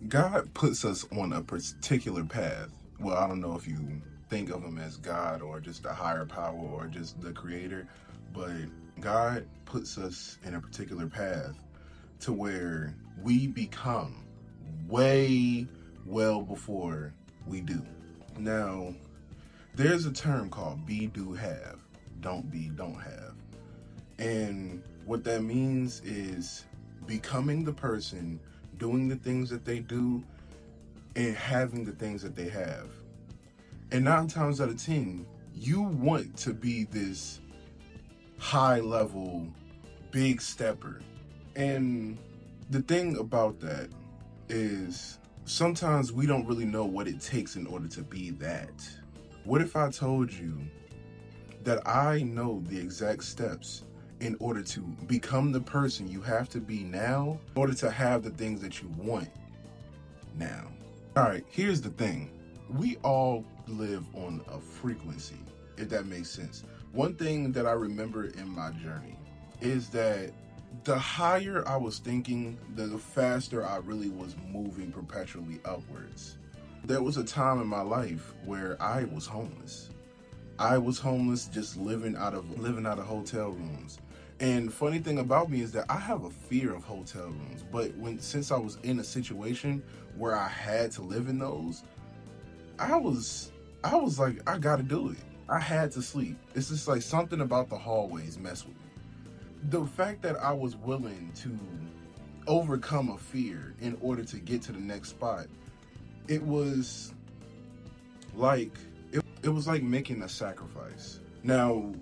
God puts us on a particular path. Well, I don't know if you think of him as God or just a higher power or just the creator, but God puts us in a particular path to where we become way well before we do. Now, there's a term called be, do, have. Don't be, don't have. And what that means is becoming the person, doing the things that they do, and having the things that they have. And 9 times out of 10, you want to be this high level, big stepper. And the thing about that is sometimes we don't really know what it takes in order to be that. What if I told you that I know the exact steps in order to become the person you have to be now in order to have the things that you want now? All right, here's the thing. We all live on a frequency, if that makes sense. One thing that I remember in my journey is that the higher I was thinking, the faster I really was moving perpetually upwards. There was a time in my life where I was homeless. I was homeless, just living out of hotel rooms. And funny thing about me is that I have a fear of hotel rooms, but since I was in a situation where I had to live in those, I was like, I gotta do it. I had to sleep. It's just like something about the hallways mess with me. The fact that I was willing to overcome a fear in order to get to the next spot, it was like making a sacrifice. Now,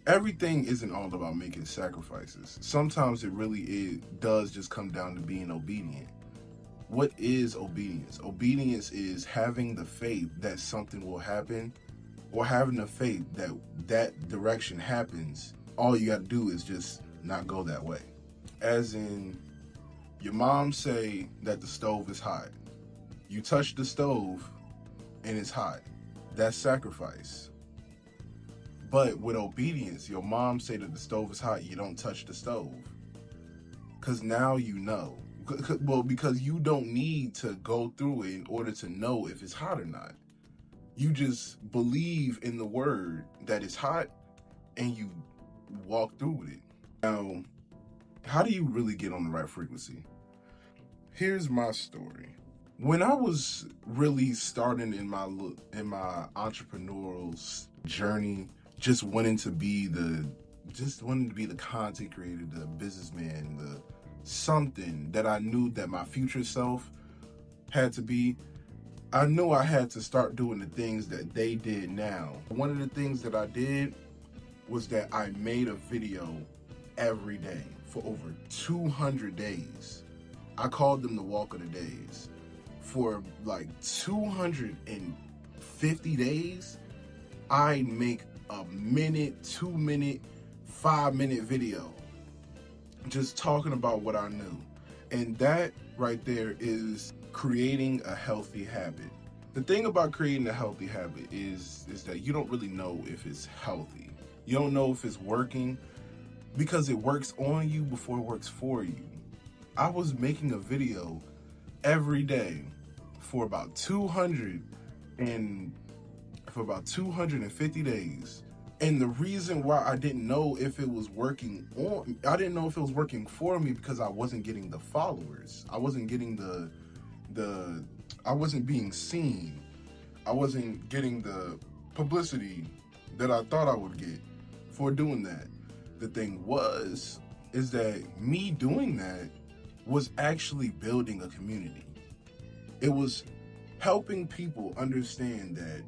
everything isn't all about making sacrifices. Sometimes it does just come down to being obedient. What is obedience? Obedience is having the faith that something will happen, or having the faith that that direction happens. All you got to do is just not go that way. As in, your mom say that the stove is hot. You touch the stove and it's hot. That's sacrifice. But with obedience, your mom say that the stove is hot, you don't touch the stove. Because now you know. Well, because you don't need to go through it in order to know if it's hot or not. You just believe in the word that it's hot and you walk through with it. Now, how do you really get on the right frequency? Here's my story. When I was really starting in my entrepreneurial journey, just wanting to be the content creator, the businessman, the something that I knew that my future self had to be, I knew I had to start doing the things that they did now. One of the things that I did was that I made a video every day for over 200 days. I called them the walk of the days. For like 250 days, I make a minute, 2 minute, 5 minute video just talking about what I knew. And that right there is creating a healthy habit. The thing about creating a healthy habit is that you don't really know if it's healthy. You don't know if it's working because it works on you before it works for you. I was making a video every day for about 250 days. And the reason why I didn't know if it was working for me because I wasn't getting the followers. I wasn't getting I wasn't being seen. I wasn't getting the publicity that I thought I would get for doing that. The thing is that me doing that was actually building a community. It was helping people understand that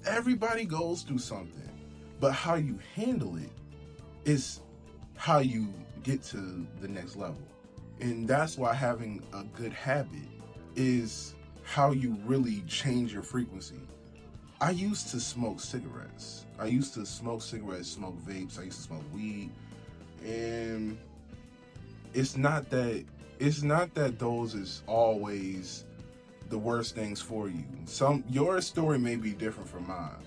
everybody goes through something, but how you handle it is how you get to the next level. And that's why having a good habit is how you really change your frequency. I used to smoke cigarettes. Smoke vapes. I used to smoke weed. And it's not that those is always the worst things for you. Your story may be different from mine.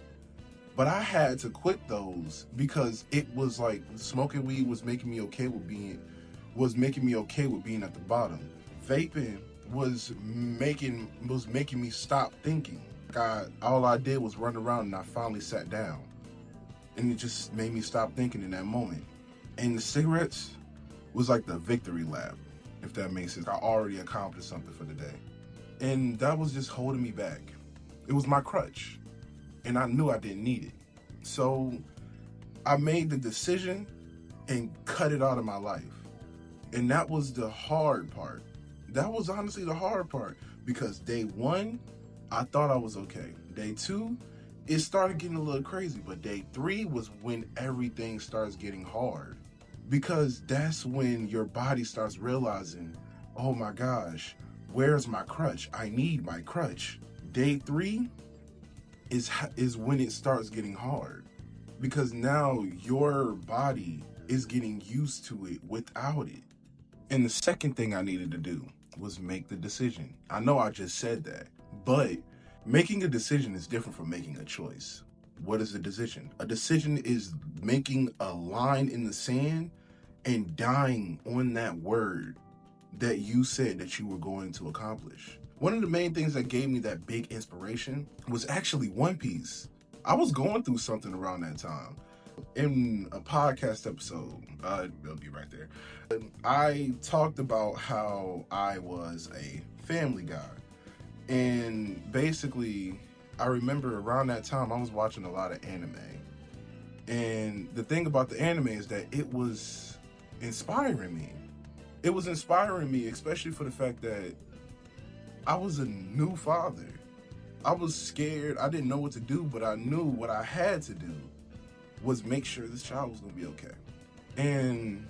But I had to quit those because it was like smoking weed was making me okay with being at the bottom. Vaping was making me stop thinking. All I did was run around, and I finally sat down, and it just made me stop thinking in that moment. And the cigarettes was like the victory lap, if that makes sense. I already accomplished something for the day, and that was just holding me back. It was my crutch, and I knew I didn't need it. So I made the decision and cut it out of my life. And that was the hard part. That was honestly the hard part, because day one, I thought I was okay. Day two, it started getting a little crazy, but day three was when everything starts getting hard, because that's when your body starts realizing, oh my gosh, where's my crutch? I need my crutch. Day three is when it starts getting hard, because now your body is getting used to it without it. And the second thing I needed to do was make the decision. I know I just said that, but making a decision is different from making a choice. What is a decision? A decision is making a line in the sand and dying on that word that you said that you were going to accomplish. One of the main things that gave me that big inspiration was actually One Piece. I was going through something around that time. In a podcast episode, it'll be right there, I talked about how I was a family guy. And basically, I remember around that time, I was watching a lot of anime. And the thing about the anime is that it was inspiring me. It was inspiring me, especially for the fact that I was a new father. I was scared. I didn't know what to do, but I knew what I had to do was make sure this child was going to be okay. And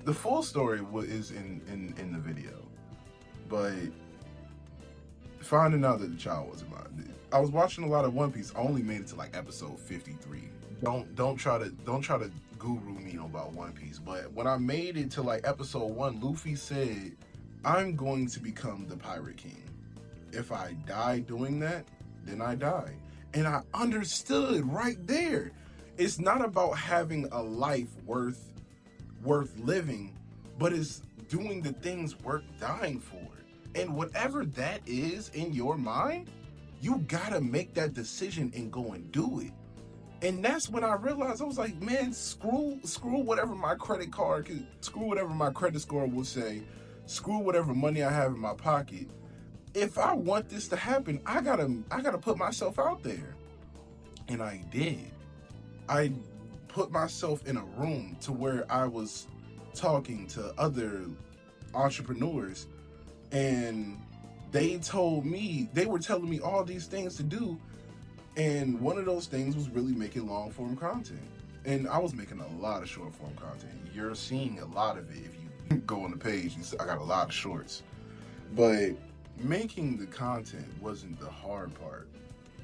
the full story is in the video. But finding out that the child wasn't mine. I was watching a lot of One Piece. I only made it to like episode 53. Don't try to guru me about One Piece. But when I made it to like episode 1, Luffy said, I'm going to become the Pirate King. If I die doing that, then I die. And I understood right there. It's not about having a life worth living, but it's doing the things worth dying for. And whatever that is in your mind, you gotta make that decision and go and do it. And that's when I realized, I was like, man, screw whatever my credit card could, screw whatever my credit score will say, screw whatever money I have in my pocket. If I want this to happen, I gotta put myself out there. And I did. I put myself in a room to where I was talking to other entrepreneurs, and they were telling me all these things to do, and one of those things was really making long form content. And I was making a lot of short form content. You're seeing a lot of it. If you go on the page, you see I got a lot of shorts. But making the content wasn't the hard part,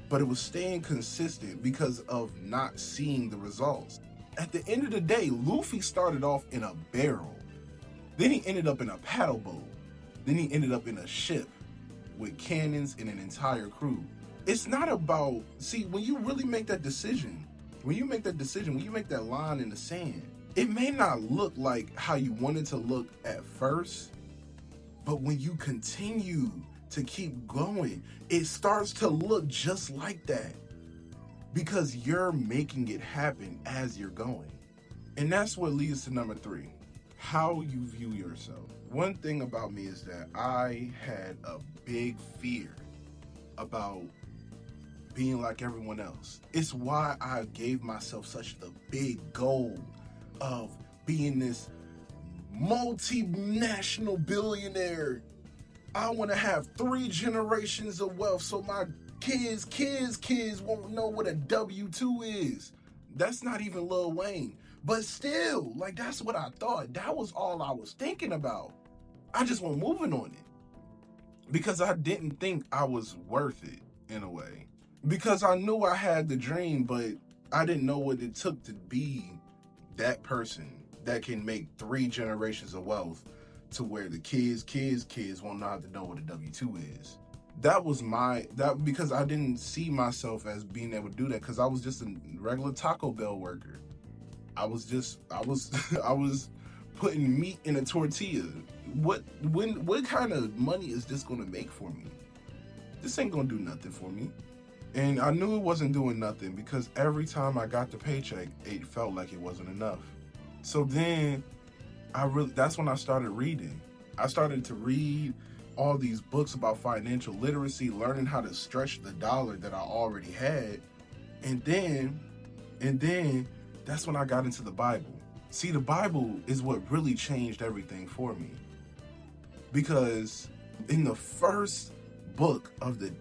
but it was staying consistent because of not seeing the results. At the end of the day, Luffy started off in a barrel. Then he ended up in a paddle boat. Then he ended up in a ship with cannons and an entire crew. It's not about, see, when you really make that decision, when you make that line in the sand, it may not look like how you want it to look at first, but when you continue to keep going, it starts to look just like that, because you're making it happen as you're going. And that's what leads to number 3, how you view yourself. One thing about me is that I had a big fear about being like everyone else. It's why I gave myself such a big goal of being this multinational billionaire. I want to have 3 generations of wealth so my kids won't know what a W-2 is. That's not even Lil Wayne. But still, like, that's what I thought. That was all I was thinking about. I just wasn't moving on it, because I didn't think I was worth it in a way. Because I knew I had the dream, but I didn't know what it took to be that person that can make 3 generations of wealth to where the kids won't know how to know what a W-2 is. That was because I didn't see myself as being able to do that, because I was just a regular Taco Bell worker. I was putting meat in a tortilla. What kind of money is this gonna make for me? This ain't gonna do nothing for me. And I knew it wasn't doing nothing because every time I got the paycheck, it felt like it wasn't enough. So then that's when I started reading. I started to read all these books about financial literacy, learning how to stretch the dollar that I already had. And then that's when I got into the Bible. See, the Bible is what really changed everything for me. Because in the first book of the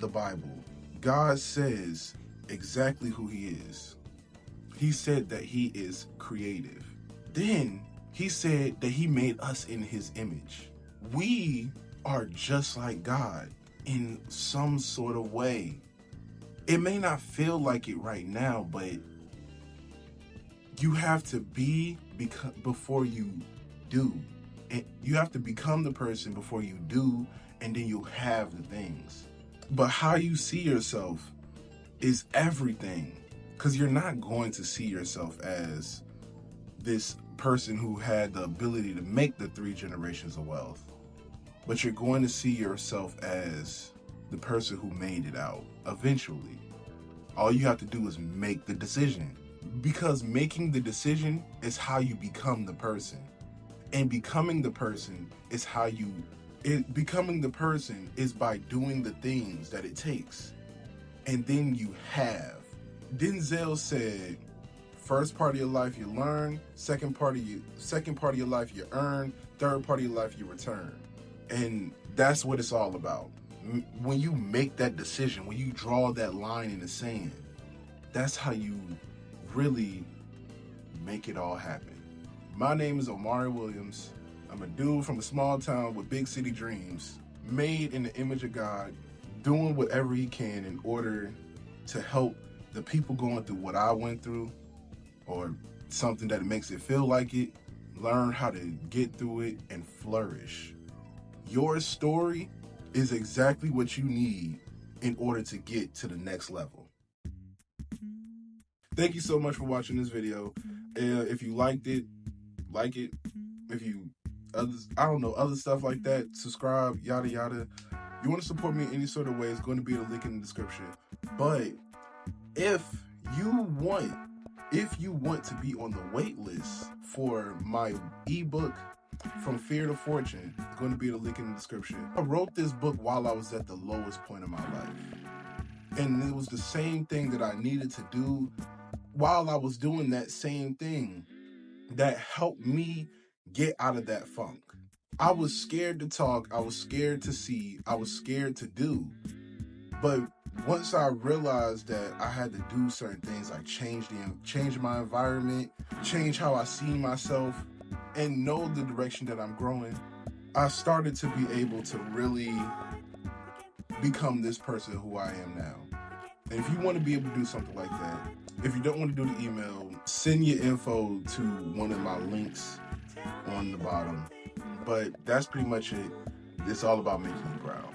Bible, God says exactly who he is. He said that he is creative. Then he said that he made us in his image. We are just like God in some sort of way. It may not feel like it right now, but you have to be before you do. And you have to become the person before you do, and then you'll have the things. But how you see yourself is everything, because you're not going to see yourself as this person who had the ability to make the 3 generations of wealth, but you're going to see yourself as the person who made it out eventually. All you have to do is make the decision, because making the decision is how you become the person, and becoming the person is becoming the person is by doing the things that it takes, and then you have. Denzel said, first part of your life you learn, second part of your life you earn, third part of your life you return. And that's what it's all about. When you make that decision, when you draw that line in the sand, that's how you really make it all happen. My name is Omari Williams. I'm a dude from a small town with big city dreams, made in the image of God, doing whatever he can in order to help the people going through what I went through, or something that makes it feel like it, learn how to get through it and flourish. Your story is exactly what you need in order to get to the next level. Thank you so much for watching this video. If you liked it, like it. If you other stuff like that, subscribe, yada yada. You want to support me in any sort of way, it's going to be the link in the description. But if you want to be on the wait list for my ebook, From Fear to Fortune, it's going to be the link in the description. I wrote this book while I was at the lowest point of my life. And it was the same thing that I needed to do while I was doing that same thing that helped me get out of that funk. I was scared to talk, I was scared to see, I was scared to do. But once I realized that I had to do certain things, like change my environment, change how I see myself, and know the direction that I'm growing, I started to be able to really become this person who I am now. And if you want to be able to do something like that, if you don't want to do the email, send your info to one of my links on the bottom. But that's pretty much it. It's all about making you proud.